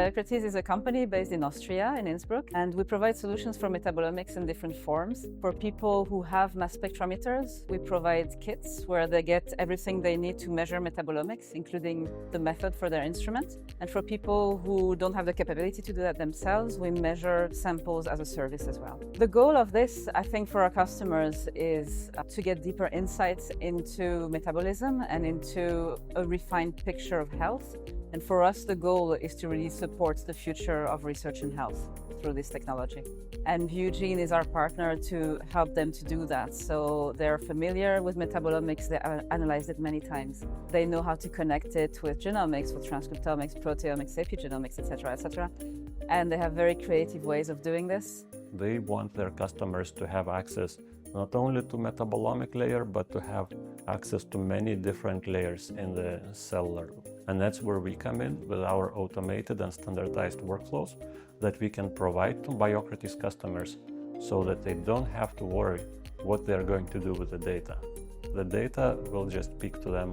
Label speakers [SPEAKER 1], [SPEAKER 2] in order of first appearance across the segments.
[SPEAKER 1] Biocrates is a company based in Austria, in Innsbruck, and we provide solutions for metabolomics in different forms. For people who have mass spectrometers, we provide kits where they get everything they need to measure metabolomics, including the method for their instrument. And for people who don't have the capability to do that themselves, we measure samples as a service as well. The goal of this, I think, for our customers is to get deeper insights into metabolism and into a refined picture of health. And for us, the goal is to really support the future of research in health through this technology. And VUGENE is our partner to help them to do that. So they're familiar with metabolomics, they analyzed it many times. They know how to connect it with genomics, with transcriptomics, proteomics, epigenomics, etc., etc. And they have very creative ways of doing this.
[SPEAKER 2] They want their customers to have access not only to metabolomic layer, but to have access to many different layers in the cellular. And that's where we come in with our automated and standardized workflows that we can provide to Biocrates customers so that they don't have to worry what they're going to do with the data. The data will just speak to them.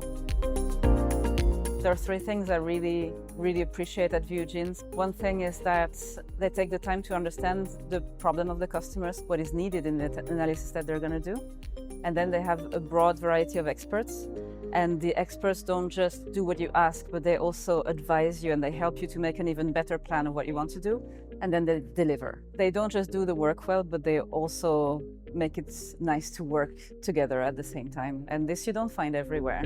[SPEAKER 1] There are three things I really appreciate at VUGENE. One thing is that they take the time to understand the problem of the customers, what is needed in the analysis that they're going to do. And then they have a broad variety of experts. And the experts don't just do what you ask, but they also advise you and they help you to make an even better plan of what you want to do. And then they deliver. They don't just do the work well, but they also make it nice to work together at the same time. And this you don't find everywhere.